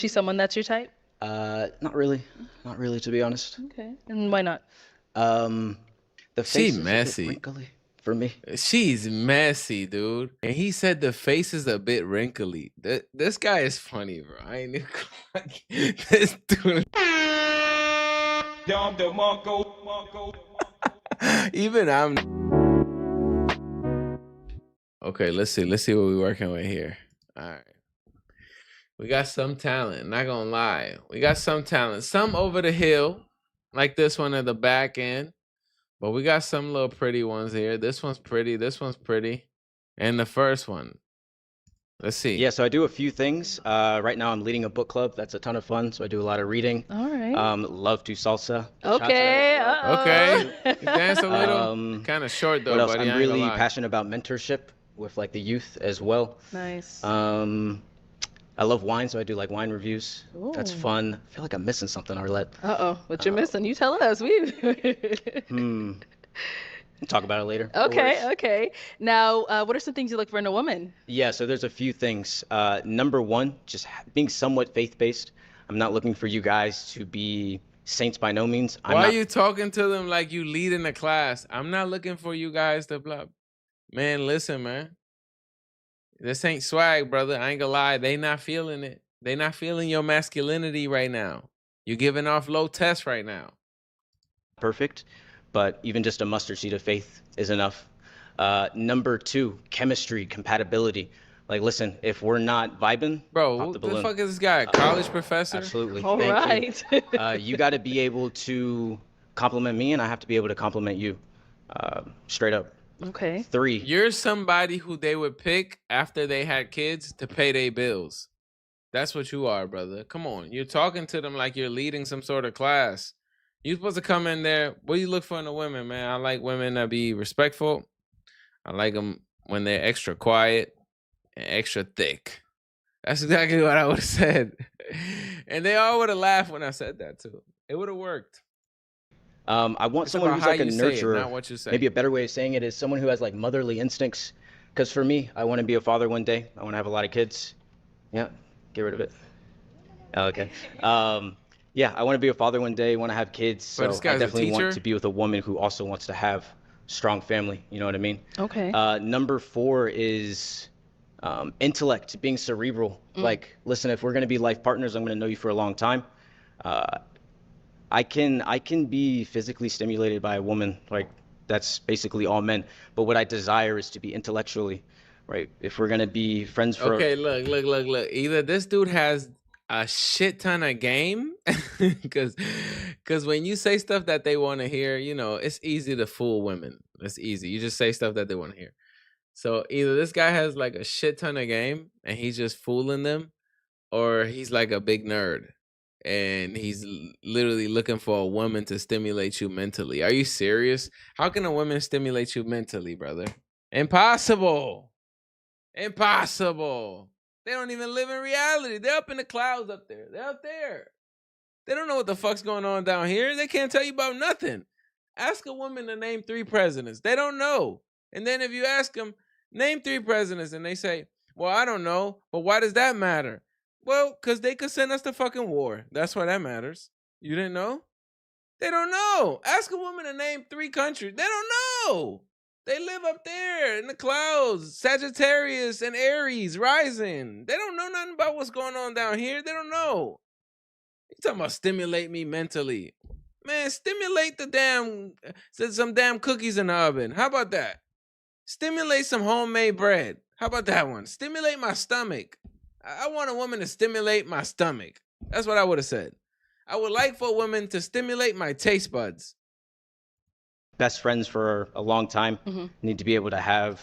She someone that's your type? Not really. Not really, to be honest. Okay. And why not? Um, the She face is a bit messy. wrinkly for me. She's messy, dude. And he said the face is a bit wrinkly. This guy is funny, bro. I ain't even this dude. Even I'm. Okay, let's see. Let's see what we're working with here. All right. We got some talent, not gonna lie. We got some talent. Some over the hill, like this one at the back end. But we got some little pretty ones here. This one's pretty. This one's pretty. And the first one. Let's see. Yeah, so I do a few things. Right now I'm leading a book club. That's a ton of fun. So I do a lot of reading. All right. Love to salsa. Okay. Okay. You dance a little. Kind of short though, What else? buddy. I'm really passionate about mentorship with like the youth as well. Nice. I love wine, so I do like wine reviews. That's Ooh. fun. I feel like I'm missing something, Arlette. Uh-oh. What you're missing? You tell us. We'll talk about it later. No worries. Okay, okay. Now, what are some things you look for in a woman? Yeah, so there's a few things. Number one, just being somewhat faith-based. I'm not looking for you guys to be saints by no means. Why are you talking to them like you leading the class? I'm not looking for you guys to blah. Man, listen, man. This ain't swag, brother. I ain't gonna lie. They not feeling it. They not feeling your masculinity right now. You're giving off low tests right now. Perfect, but even just a mustard seed of faith is enough. Number two, chemistry, compatibility. Like, listen, if we're not vibing, bro, pop what the the balloon. fuck is this guy? A college professor? Absolutely. All right. You got to be able to compliment me, and I have to be able to compliment you. Straight up. Okay. 3. You're somebody who they would pick after they had kids to pay their bills. That's what you are, brother. Come on. You're talking to them like you're leading some sort of class. You're supposed to come in there. What do you look for in a women, man? I like women that be respectful. I like them when they're extra quiet and extra thick. That's exactly what I would have said. And they all would have laughed when I said that, too. It would have worked. I want someone who's like a nurturer. Not what you say. Maybe a better way of saying it is someone who has like motherly instincts. Because for me, I want to be a father one day. I want to have a lot of kids. Yeah, get rid of it. Oh, okay. Yeah, I want to be a father one day. Want to have kids. So I definitely want to be with a woman who also wants to have strong family. You know what I mean? Okay. Number 4 is intellect, being cerebral. Like, listen, if we're gonna be life partners, I'm gonna know you for a long time. I can be physically stimulated by a woman, like that's basically all men. But what I desire is to be intellectually, right? If we're gonna be friends for okay, look. Either this dude has a shit ton of game, because when you say stuff that they want to hear, you know, it's easy to fool women. It's easy. You just say stuff that they want to hear. So either this guy has like a shit ton of game and he's just fooling them, or he's like a big nerd. And he's literally looking for a woman to stimulate you mentally. Are you serious? How can a woman stimulate you mentally, brother? Impossible. Impossible. They don't even live in reality. They're up in the clouds up there. They're up there. They don't know what the fuck's going on down here. They can't tell you about nothing. Ask a woman to name 3 presidents. They don't know. And then if you ask them, name 3 presidents, and they say, well, I don't know. But why does that matter? Well, because they could send us to fucking war. That's why that matters. You didn't know? They don't know. Ask a woman to name 3 countries. They don't know. They live up there in the clouds. Sagittarius and Aries rising. They don't know nothing about what's going on down here. They don't know. You talking about stimulate me mentally. Man, stimulate some damn cookies in the oven. How about that? Stimulate some homemade bread. How about that one? Stimulate my stomach. I want a woman to stimulate my stomach. That's what I would have said. I would like for a woman to stimulate my taste buds. Best friends for a long time. Need to be able to have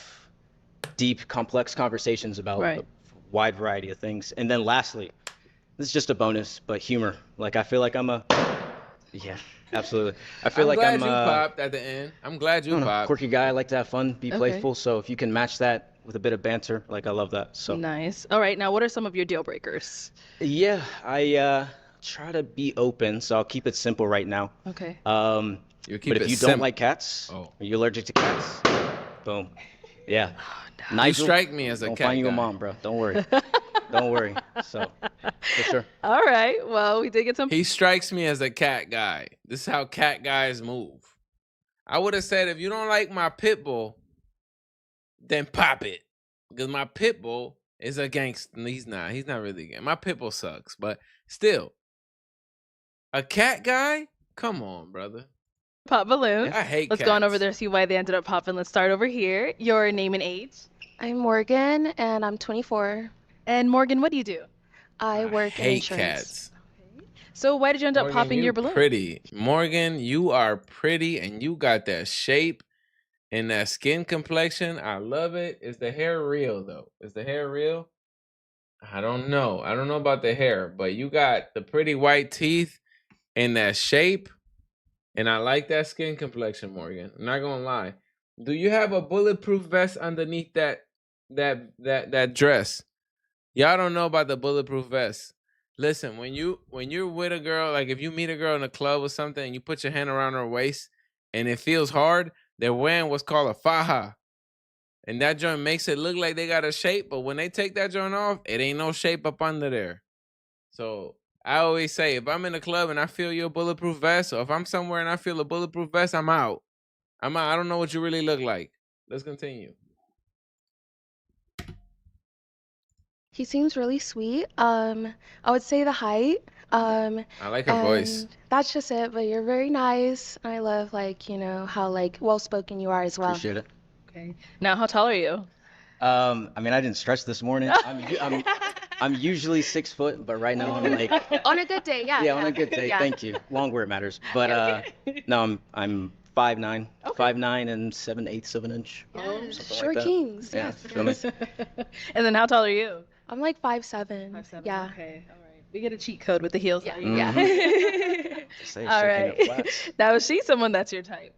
deep, complex conversations about a wide variety of things. And then lastly, this is just a bonus, but humor. Like, I feel like yeah, absolutely. I feel like I'm glad you popped at the end. I'm glad you popped. Quirky guy. I like to have fun, be playful. So if you can match that with a bit of banter, like, I love that. So nice. All right, now what are some of your deal breakers? Yeah, I try to be open, so I'll keep it simple right now. Okay. But if you don't like cats, are you allergic to cats? Boom. Yeah. You strike me as a don't cat find you a guy. mom, bro. Don't worry. Don't worry. So, for sure. All right. Well, we did get some. He strikes me as a cat guy. This is how cat guys move. I would have said, if you don't like my pit bull, then pop it. Because my pit bull is a gangster. He's not. He's not really a gangster. My pit bull sucks. But still, a cat guy? Come on, brother. Pop balloons. I hate Let's cats. go on over there, see why they ended up popping. Let's start over here. Your name and age. I'm Morgan, and I'm 24. And Morgan, what do you do? I work in hate insurance. cats. So why did you end up Morgan, popping you your balloon? pretty. Morgan, you are pretty, and you got that shape and that skin complexion. I love it. Is the hair real, though? Is the hair real? I don't know. I don't know about the hair, but you got the pretty white teeth and that shape. And I like that skin complexion, Morgan. I'm not gonna lie. Do you have a bulletproof vest underneath that dress? Y'all don't know about the bulletproof vest. Listen, when you're with a girl, like if you meet a girl in a club or something and you put your hand around her waist and it feels hard, they're wearing what's called a faja. And that joint makes it look like they got a shape, but when they take that joint off, it ain't no shape up under there. So I always say, if I'm in a club and I feel your bulletproof vest, or if I'm somewhere and I feel a bulletproof vest, I'm out. I'm out. I don't know what you really look like. Let's continue. He seems really sweet. I would say the height. I like her voice. And that's just it. But you're very nice. I love how well spoken you are as well. Appreciate it. Okay. Now, how tall are you? I mean, I didn't stretch this morning. I'm usually 6 foot, but right now I'm like, On a good day, yeah. yeah, on a good day. Yeah. Thank you. Long where it matters. But no, I'm 5'9", Okay. 5'9" and 7/8 of an inch. Yes, something short like that. kings. Yeah, Yes. feel me? And then how tall are you? I'm like 5'7". 5'7". Yeah. Okay. All right. We get a cheat code with the heels. Yeah. on. Yeah. Say, All shaking right. it flats. Now, is she someone that's your type?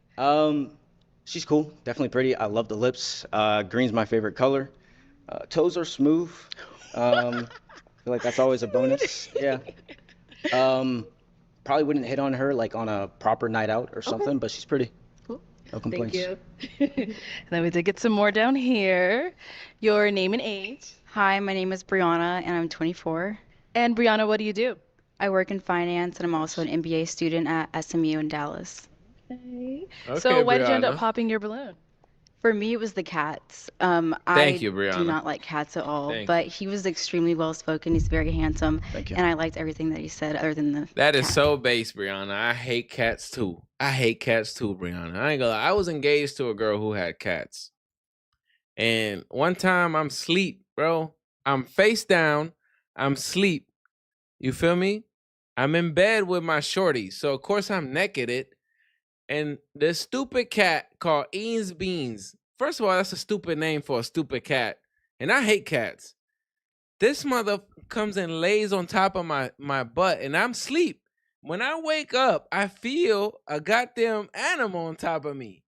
She's cool, definitely pretty. I love the lips. Green's my favorite color. Toes are smooth. I feel like that's always a bonus. Yeah. Probably wouldn't hit on her like on a proper night out or something, but she's pretty. Cool. No complaints. Thank you. And then we did get some more down here. Your name and age. Hi, my name is Brianna and I'm 24. And Brianna, what do you do? I work in finance and I'm also an MBA student at SMU in Dallas. Okay. Okay, So why did you end Brianna. up popping your balloon? For me, it was the cats. Thank you, I Brianna. do not like cats at all, Thank but he was extremely well spoken. He's very handsome, Thank you. and I liked everything that he said, other than the That is cat. so base, Brianna. I hate cats too. I hate cats too, Brianna. I ain't gonna lie. I was engaged to a girl who had cats. And one time I'm asleep, bro. I'm face down. I'm asleep. You feel me? I'm in bed with my shorty. So of course I'm naked. And this stupid cat called Eames Beans. First of all, that's a stupid name for a stupid cat. And I hate cats. This mother comes and lays on top of my butt and I'm asleep. When I wake up, I feel a goddamn animal on top of me.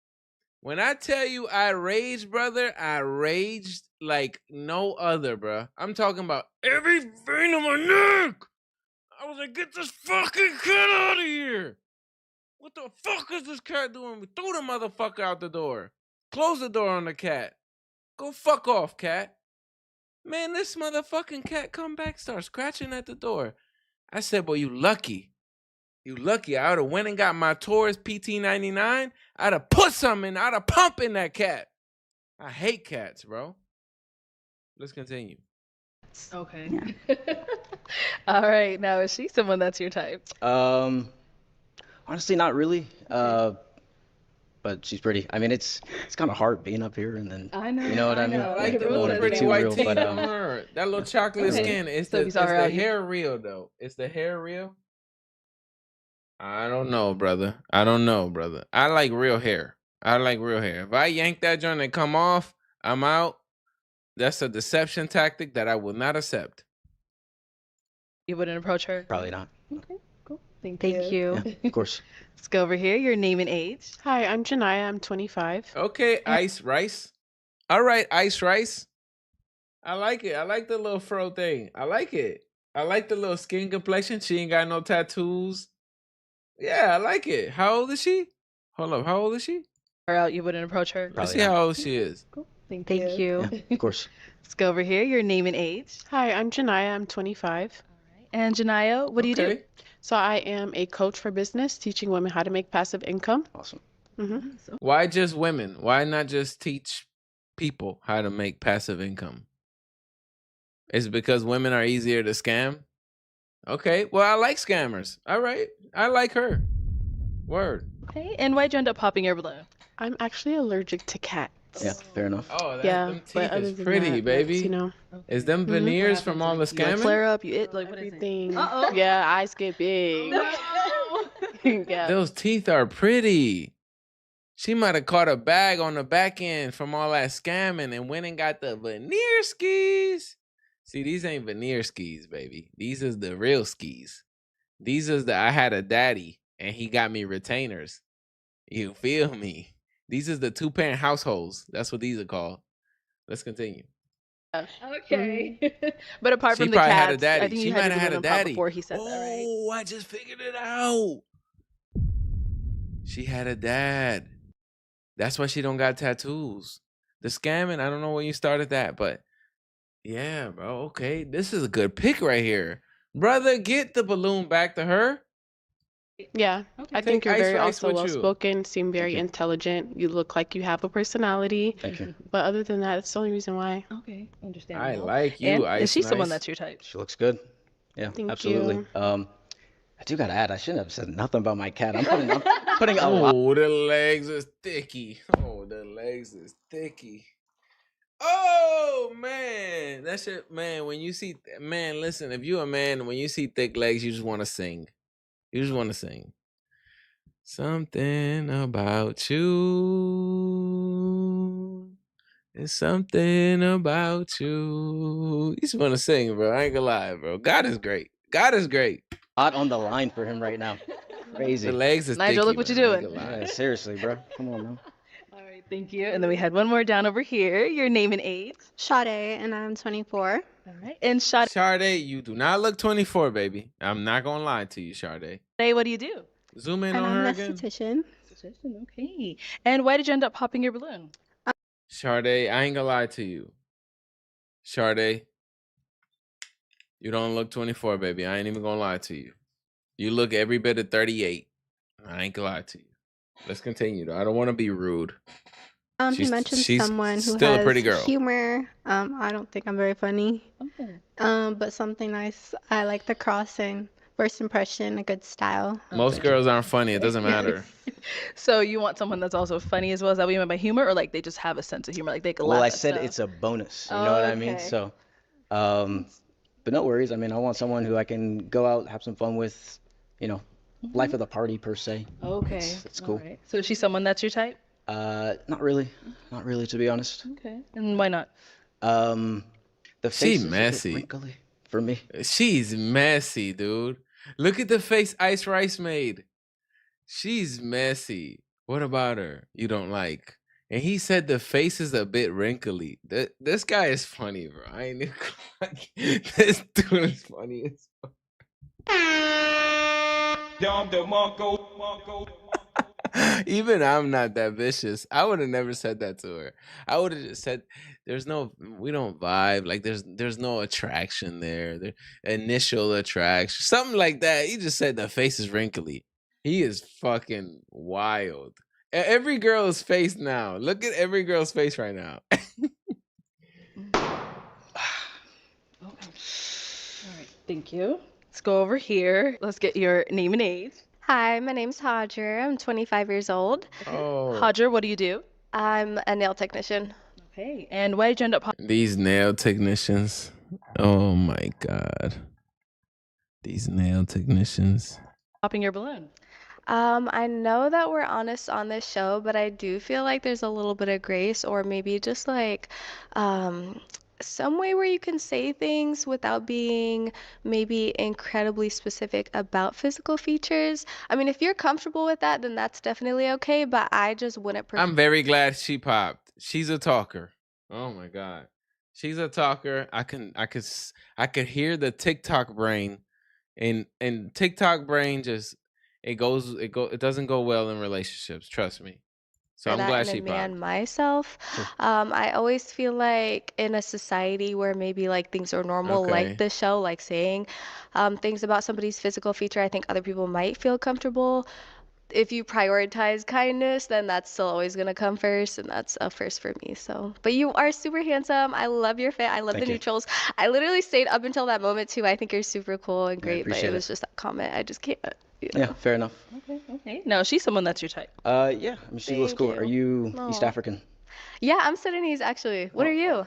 When I tell you I raged, brother, I raged like no other, bro. I'm talking about every vein of my neck. I was like, get this fucking cat out of here. What the fuck is this cat doing? Throw the motherfucker out the door. Close the door on the cat. Go fuck off, cat. Man, this motherfucking cat come back, start scratching at the door. I said, boy, you lucky. You lucky. I would have went and got my Taurus PT99. I'd have put something, I'd have pumped in that cat. I hate cats, bro. Let's continue. Okay. All right. Now, is she someone that's your type? Honestly, not really. But she's pretty. I mean, it's kind of hard being up here and then. I know. You know what I mean? I Like, like the the little rules pretty are white real, teeth but, on her. That little chocolate Okay. skin. Is So the, he's is all the right. hair real, though? Is the hair real? I don't know, brother. I don't know, brother. I like real hair. I like real hair. If I yank that joint and come off, I'm out. That's a deception tactic that I will not accept. You wouldn't approach her? Probably not. Okay, cool. Thank Thank you. Yeah, of course. Let's go over here. Your name and age. Hi, I'm Janaya. I'm 25. Okay, Ice Rice. All right, Ice Rice. I like it. I like the little fro thing. I like it. I like the little skin complexion. She ain't got no tattoos. Yeah, I like it. How old is she? Hold up. How old is she? Or out, you wouldn't approach her? Let's Probably see not. how old she is. Cool. Thank Thank you. Yeah, of course. Let's Let's go over here. Your name and age. Hi, I'm Janaya. I'm 25. And Janaya, what do you do? Okay. So I am a coach for business, teaching women how to make passive income. Awesome. Why just women? Why not just teach people how to make passive income? Is it because women are easier to scam? Okay. Well, I like scammers. All right. I like her. Word. Okay. And why'd you end up popping your balloon? I'm actually allergic to cats. Yeah, fair enough. Oh, Yeah, them teeth but other is than pretty, that, baby. that's, you know, Is them Mhm. veneers from all the You like scamming? flare up, you it like what is it? everything. Uh-oh. Yeah, eyes get big. Yeah. Those teeth are pretty. She might have caught a bag on the back end from all that scamming and went and got the veneer skis. See, these ain't veneer skis, baby. These is the real skis. These is I had a daddy and he got me retainers. You feel me? These is the 2-parent households. That's what these are called. Let's continue. Okay. But apart She from the probably had a cats, daddy. I think She you had might your have had balloon a pop daddy. before he said that, right? Oh, I just figured it out. She had a dad. That's why she don't got tattoos. The scamming, I don't know when you started that, but yeah, bro. Okay, this is a good pick right here, brother. Get the balloon back to her. Yeah, Okay. I think Take you're ice very rice also with well you. spoken, seem very you. intelligent. You look like you have a personality. Thank you. But other than that, it's the only reason why. Okay. I Understandable. like you, And Ice is she someone Nice. that's your type? She looks good. Yeah, Thank absolutely. you. I do gotta add, I shouldn't have said nothing about my cat. I'm putting a lot. Oh, the legs is thicky. Oh, the legs is thicky. Oh man, that shit, man. When you see, man, listen. If you a man, when you see thick legs, you just want to sing. You just want to sing. Something about you. It's something about you. You just want to sing, bro. I ain't gonna lie, bro. God is great. God is great. Lot on the line for him right now. Crazy. The legs is Nigel, thicky, look what man. you're I ain't doing. gonna lie. Yeah, seriously, bro. Come on, man. All right, thank you. And then we had one more down over here. Your name and age. Sade, and I'm 24. All right. And Sade, Sade, you do not look 24, baby. I'm not gonna lie to you, Sade. what do you do? Zoom in And on I'm her an again. esthetician. Okay. And why did you end up popping your balloon? Sade, I ain't gonna lie to you. Sade, you don't look 24, baby. I ain't even gonna lie to you. You look every bit of 38. I ain't gonna lie to you. Let's continue, though. I don't want to be rude. He mentioned she's someone who still has a pretty girl. humor. I don't think I'm very funny. Oh. But something nice. I like the crossing. First impression, a good style. Most girls aren't funny. It doesn't matter. So you want someone that's also funny as well? Is that what you meant by humor, or like they just have a sense of humor, like they can Well, laugh I at said stuff? it's a bonus. You know what I mean? Okay. So, but no worries. I mean, I want someone who I can go out, have some fun with, you know, life of the party per se. Okay. It's cool. All right. So is she someone that's your type? Not really. Not really, to be honest. Okay. And why not? The face She is a bit messy. wrinkly for me. She's messy, dude. Look at the face Ice Rice made. She's messy. What about her you don't like? And he said the face is a bit wrinkly. This guy is funny, bro. I ain't even this dude is funny as fuck. Even I'm not that vicious. I would have never said that to her. I would have just said, we don't vibe. Like there's no attraction there. Initial attraction. Something like that. He just said the face is wrinkly. He is fucking wild. Every girl's face now. Look at every girl's face right now. All right. Thank you. Let's go over here. Let's get your name and age. Hi, my name's Hodger. I'm 25 years old. Oh. Hodger, what do you do? I'm a nail technician. Okay. And why did you end up These nail technicians. Oh my God. These nail technicians. popping your balloon? I know that we're honest on this show, but I do feel like there's a little bit of grace, or maybe just like some way where you can say things without being maybe incredibly specific about physical features. I mean, if you're comfortable with that, then that's definitely okay, but I just wouldn't prefer. I'm very glad she popped. She's a talker. Oh my God. She's a talker. I could hear the TikTok brain, and TikTok brain just it doesn't go well in relationships. Trust me. So I'm that glad in a she man popped. myself. Sure. I always feel like in a society where maybe like things are normal, like Okay. this show, like saying things about somebody's physical feature, I think other people might feel comfortable. If you prioritize kindness, then that's still always gonna come first, and that's a first for me. So, but you are super handsome. I love your fit. I love the Thank you. neutrals. I literally stayed up until that moment too. I think you're super cool and I great, but it appreciate was it. just that comment. I just can't, Yeah, fair enough. Okay. No, she's someone that's your type. Yeah, I mean, she looks Thank cool. Are you. you East Aw. African? Yeah, I'm Sudanese actually. What are you?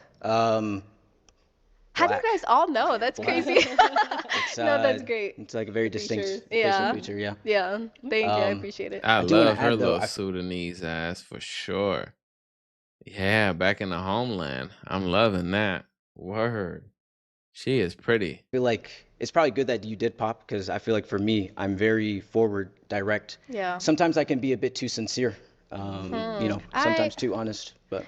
How do you Black. guys all know? That's Black. crazy. It's No, that's great. it's like a very The distinct features. facial Yeah. feature. Yeah. Yeah. Thank you. I Um, appreciate it. I I do want to love her add though. little Sudanese ass for sure. Yeah, back in the homeland. I'm loving that. Word. She is pretty. feel like it's probably good that you did pop because I feel like for me, I'm very forward, direct. Yeah. Sometimes I can be a bit too sincere. You know, sometimes too honest. But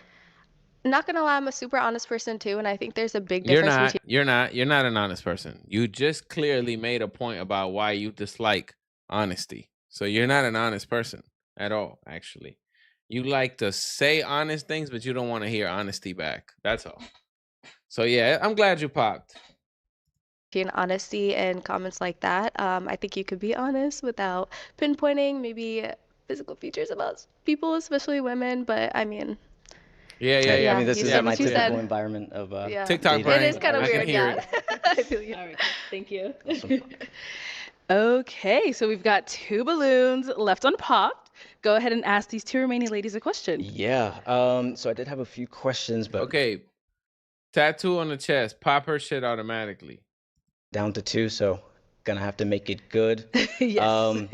Not gonna lie, I'm a super honest person too, and I think there's a big You're difference not. between You're not an honest person. You just clearly made a point about why you dislike honesty. So you're not an honest person at all, actually. You like to say honest things, but you don't want to hear honesty back. That's all. So yeah, I'm glad you popped. honesty and comments like that. I think you could be honest without pinpointing maybe physical features about people, especially women. But I mean, Yeah, yeah, hey, yeah. I mean, this you isn't said my what you typical said. environment of Yeah, TikTok dating. it is brain. kind of I can weird. hear Yeah, it. I feel you. All right. Thank you. Awesome. Okay, so we've got 2 balloons left unpopped. Go ahead and ask these 2 remaining ladies a question. Yeah. So I did have a few questions, but Okay. Tattoo on the chest. Pop her shit automatically. down to 2, so gonna have to make it good. Yes. Um,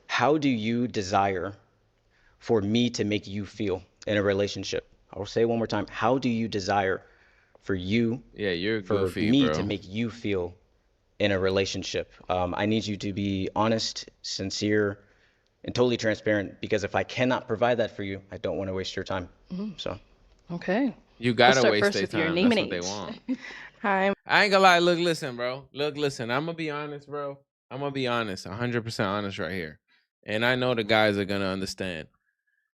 How do you desire for me to make you feel in a relationship? I'll say it one more time. How do you desire for you, Yeah, you're for goofy, me bro. to make you feel in a relationship? I need you to be honest, sincere, and totally transparent because if I cannot provide that for you, I don't want to waste your time. So, Okay. You Let's gotta start waste first their with your time. name That's and what they age. want. Hi, I ain't gonna lie. Look, listen, bro. Look, listen. I'm gonna be honest, bro. I'm gonna be honest, 100% honest right here. And I know the guys are gonna understand.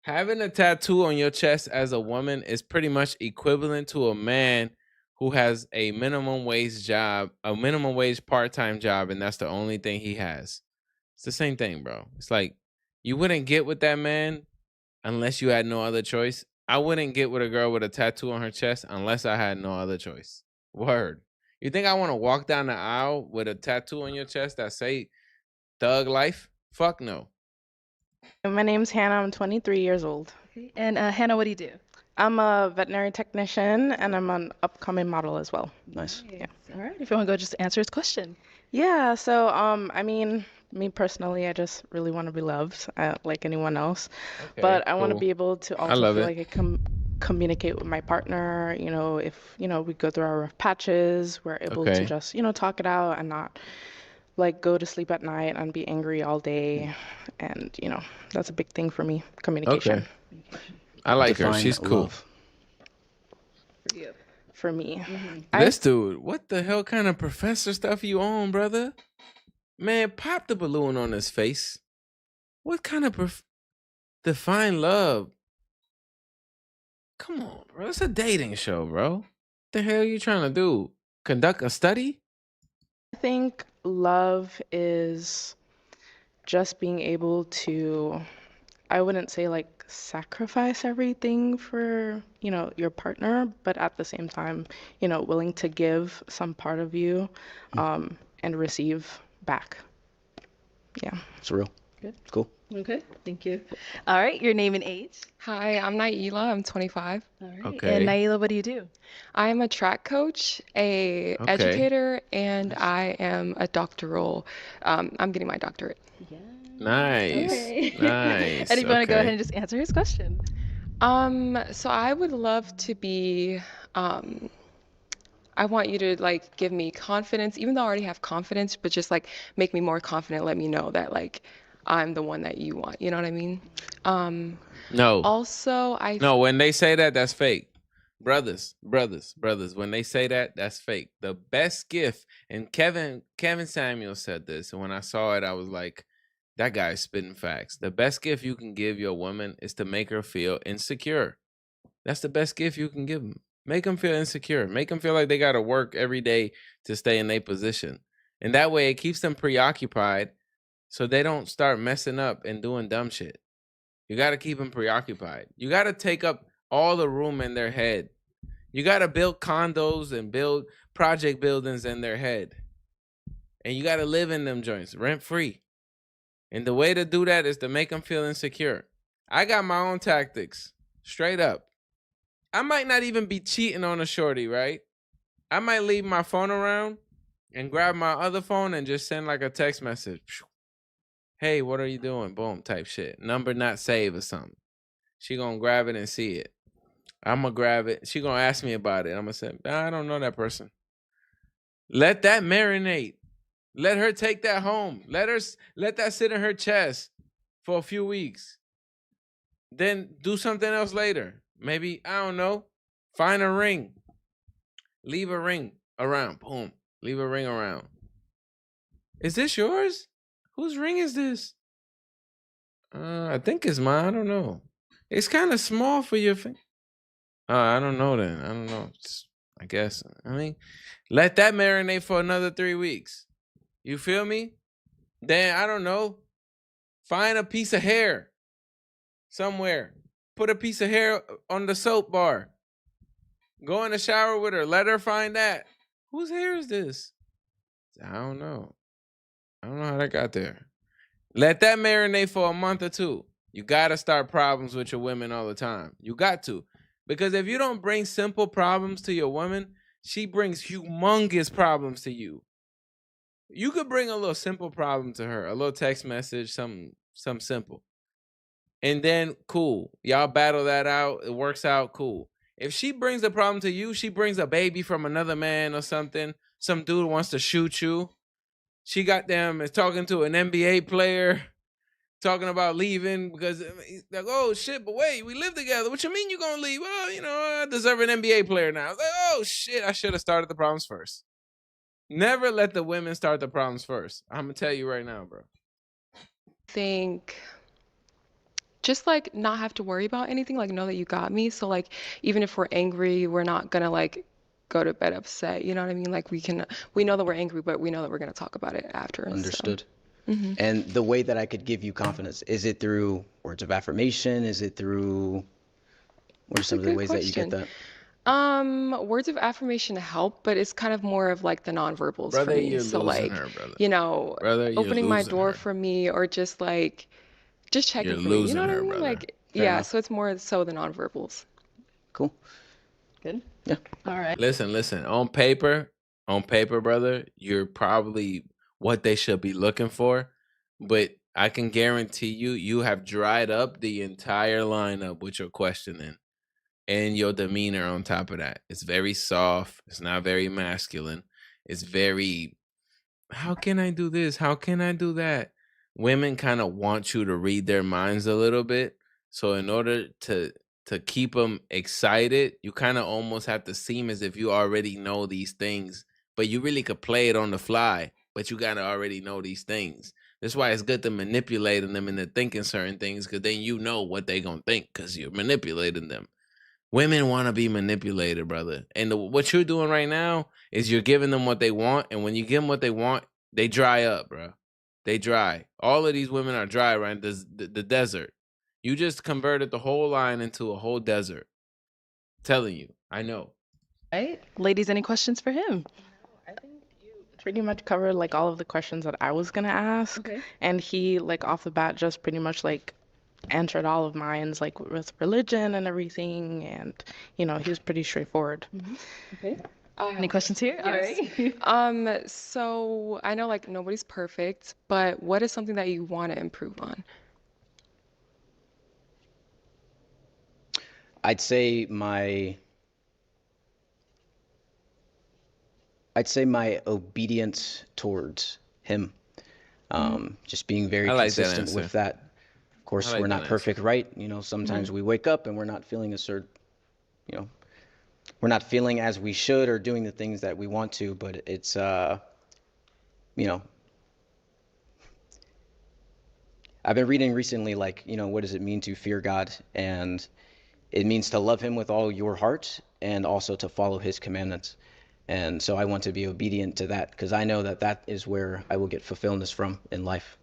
Having a tattoo on your chest as a woman is pretty much equivalent to a man who has a minimum wage job, a minimum wage part-time job, and that's the only thing he has. It's the same thing, bro. It's like you wouldn't get with that man unless you had no other choice. I wouldn't get with a girl with a tattoo on her chest unless I had no other choice. Word. You think I want to walk down the aisle with a tattoo on your chest that say thug life? Fuck no. my name's Hannah. I'm 23 years old. Okay. And Hannah, what do you do? I'm a veterinary technician and I'm an upcoming model as well. nice. Yeah. All right. If you want to go just answer his question. Yeah, so I mean, me personally, I just really want to be loved, like anyone else. Okay, But I want to cool. be able to I also love feel it. like I can communicate with my partner, if, we go through our rough patches, we're able to Okay. just, talk it out and not like go to sleep at night and be angry all day. And, that's a big thing for me, communication Okay. I like her. Define She's cool. love. For you. for me. This dude, what the hell kind of professor stuff you on, brother? Man, pop the balloon on his face. What kind of define love? Come on, bro. It's a dating show, bro. What the hell you trying to do? Conduct a study? I think love is just being able to, I wouldn't say like sacrifice everything for, your partner, but at the same time, willing to give some part of you and receive back. Yeah. It's real. Good. It's cool. Okay. Thank you. All right. Your name and age. Hi, I'm Naila. I'm 25. All right. Okay. And Naila, what do you do? I am a track coach, a Okay. educator, and I am a doctoral. I'm getting my doctorate. Yeah. Nice. Okay. Nice. And if you want to go ahead Okay. and just answer his question. So I would love to be. I want you to like give me confidence, even though I already have confidence, but just like make me more confident. Let me know that like I'm the one that you want. You know what I mean? No. Also, No, when they say that, that's fake. Brothers. When they say that, that's fake. The best gift, and Kevin Samuel said this, and when I saw it, I was like, That guy's spitting facts. The best gift you can give your woman is to make her feel insecure. That's the best gift you can give them. Make them feel insecure. Make them feel like they got to work every day to stay in their position. And that way it keeps them preoccupied so they don't start messing up and doing dumb shit. You got to keep them preoccupied. You got to take up all the room in their head. You got to build condos and build project buildings in their head. And you got to live in them joints rent free. And the way to do that is to make them feel insecure. I got my own tactics. Straight up. I might not even be cheating on a shorty, right? I might leave my phone around and grab my other phone and just send like a text message. Hey, what are you doing? Boom, type shit. Number not saved or something. She gonna grab it and see it. I'm gonna grab it. She gonna ask me about it. I'm gonna say, I don't know that person. Let that marinate. Let her take that home. Let that sit in her chest for a few weeks. Then do something else later. Maybe, I don't know, find a ring. Leave a ring around. Boom. Leave a ring around. Is this yours? Whose ring is this? I think it's mine. I don't know. It's kind of small for your finger. I don't know then. I don't know. I guess. I mean, let that marinate for another 3 weeks. You feel me? Then, I don't know. Find a piece of hair somewhere. Put a piece of hair on the soap bar. Go in the shower with her. Let her find that. Whose hair is this? I don't know. I don't know how that got there. Let that marinate for a month or two. You got to start problems with your women all the time. You got to. Because if you don't bring simple problems to your woman, she brings humongous problems to you. You could bring a little simple problem to her. A little text message, something simple. And then, cool. Y'all battle that out. It works out, cool. If she brings a problem to you, she brings a baby from another man or something. Some dude wants to shoot you. She got them is talking to an NBA player, talking about leaving because like, oh shit, but wait, we live together. What you mean you gonna leave? Well, I deserve an NBA player now. I was like, oh shit, I should have started the problems first. Never let the women start the problems first. I'm gonna tell you right now, bro. Think just like not have to worry about anything, like know that you got me. So like even if we're angry, we're not gonna like go to bed upset. You know what I mean? Like we know that we're angry, but we know that we're gonna talk about it after. Understood. So. And the way that I could give you confidence, is it through words of affirmation? Is it through, what are some of the ways that you get that? Words of affirmation help, but it's kind of more of like the nonverbals Brother, for me. you're So losing like, her, brother. Brother, you're opening my losing door her. for me, or just like, just checking You're for me. You losing know what I her, mean? brother. Like, Fair yeah. enough. So it's more so the nonverbals. Cool. Good? Yeah. All right. Listen. On paper, brother, you're probably what they should be looking for. But I can guarantee you have dried up the entire lineup with your questioning and your demeanor on top of that. It's very soft. It's not very masculine. It's very, how can I do this? How can I do that? Women kind of want you to read their minds a little bit. So in order to keep them excited, you kind of almost have to seem as if you already know these things, but you really could play it on the fly, but you got to already know these things. That's why it's good to manipulate them into thinking certain things, because then you know what they going to think because you're manipulating them. Women want to be manipulated, brother. And what you're doing right now is you're giving them what they want. And when you give them what they want, they dry up, bro. They dry. All of these women are dry, right? The desert. You just converted the whole line into a whole desert. Telling you. I know. Right. Ladies, any questions for him? I think you pretty much covered like all of the questions that I was gonna ask. Okay. And he like off the bat just pretty much like answered all of mine, like with religion and everything, and he was pretty straightforward. Okay. Any questions here? Yes. All right. So I know like nobody's perfect, but what is something that you want to improve on? I'd say my obedience towards him. Just being very I like that consistent with answer. that. Of course, I like we're that not answer. perfect, right? Sometimes we wake up and we're not feeling we're not feeling as we should or doing the things that we want to, but it's, I've been reading recently, like, what does it mean to fear God? And it means to love him with all your heart and also to follow his commandments. And so I want to be obedient to that because I know that that is where I will get fulfillment from in life.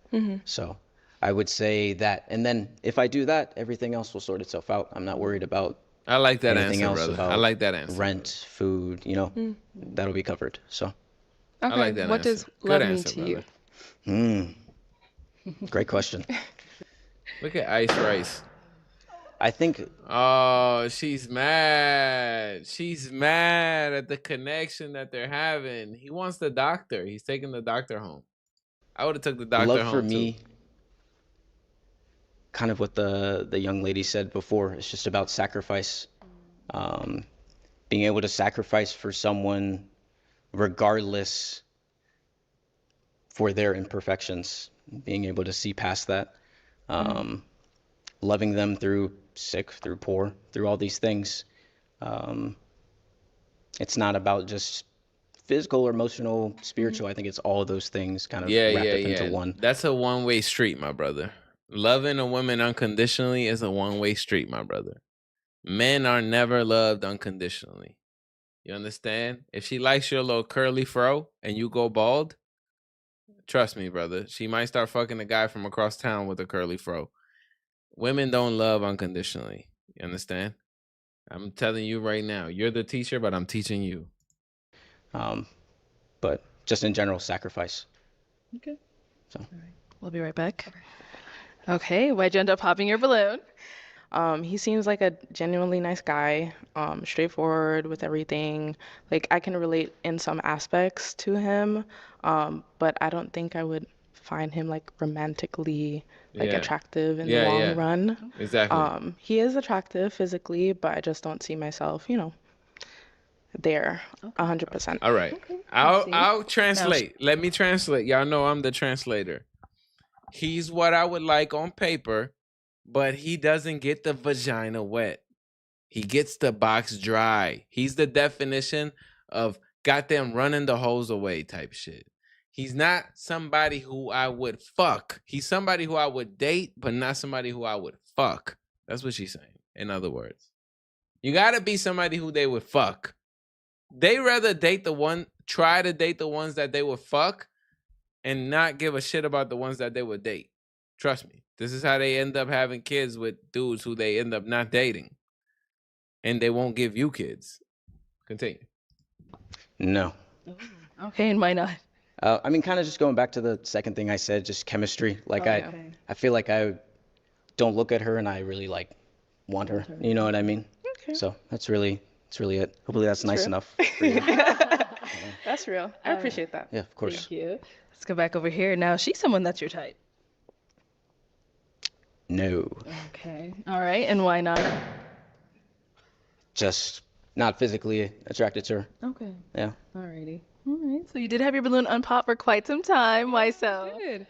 So I would say that. And then if I do that, everything else will sort itself out. I'm not worried about I like that anything answer, else brother. I about like that answer. rent, food, that'll be covered. So, I Okay, like that what answer. does Good love mean answer, to you? great question. Look at Ice Rice. I think Oh, she's mad. She's mad at the connection that they're having. He wants the doctor. He's taking the doctor home. I would have took the doctor love home for too. me, kind of what the young lady said before, it's just about sacrifice. Being able to sacrifice for someone regardless for their imperfections, being able to see past that, loving them through sick, through poor, through all these things. It's not about just physical or emotional, spiritual. I think it's all of those things kind of wrapped up into one. That's a one-way street, my brother. Loving a woman unconditionally is a one-way street, my brother. Men are never loved unconditionally. You understand? If she likes your little curly fro and you go bald, trust me, brother, she might start fucking a guy from across town with a curly fro. Women don't love unconditionally. You understand? I'm telling you right now. You're the teacher, but I'm teaching you. But just in general, sacrifice. Okay. So. All right. We'll be right back. Okay, why'd you end up popping your balloon? He seems like a genuinely nice guy, straightforward with everything. Like I can relate in some aspects to him, but I don't think I would find him like romantically attractive in the long run. Exactly. He is attractive physically, but I just don't see myself, there 100%. All right. Okay, I'll translate. Let me translate. Y'all know I'm the translator. He's what I would like on paper, but he doesn't get the vagina wet. He gets the box dry. He's the definition of got them running the hose away type shit. He's not somebody who I would fuck. He's somebody who I would date, but not somebody who I would fuck. That's what she's saying. In other words, you gotta be somebody who they would fuck. They rather try to date the ones that they would fuck and not give a shit about the ones that they would date. Trust me. This is how they end up having kids with dudes who they end up not dating. And they won't give you kids. Continue. No. Okay, and why not? I mean, kind of just going back to the second thing I said, just chemistry. Like I feel like I don't look at her and I really want her. You know what I mean? Okay. So that's really it. Hopefully that's nice real. enough for you. That's real. I appreciate that. Yeah, of course. Thank you. Let's go back over here. Now, she's someone that's your type. No. Okay. All right, and why not? Just not physically attracted to her. Okay. Yeah. Alrighty. All right. So you did have your balloon unpopped for quite some time. Why so? Good.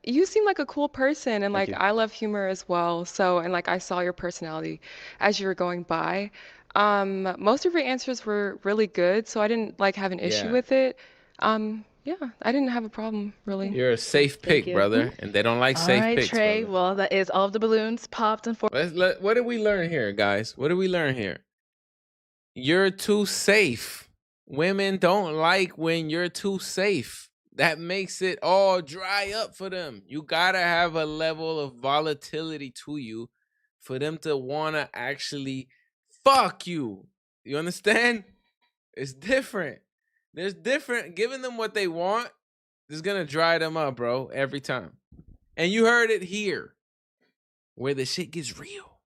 You seem like a cool person, and Thank like you. I love humor as well. So, and like I saw your personality as you were going by. Most of your answers were really good, so I didn't have an issue Yeah. with it. Yeah, I didn't have a problem really. You're a safe pick, you. brother. And they don't like All safe right, picks. Trey. Brother. Well, that is all of the balloons popped. Unfortunately. What did we learn here, guys? What did we learn here? You're too safe. Women don't like when you're too safe. That makes it all dry up for them. You gotta have a level of volatility to you for them to wanna actually fuck you. You understand? It's different. There's different. Giving them what they want is gonna dry them up, bro, every time. And you heard it here, where the shit gets real.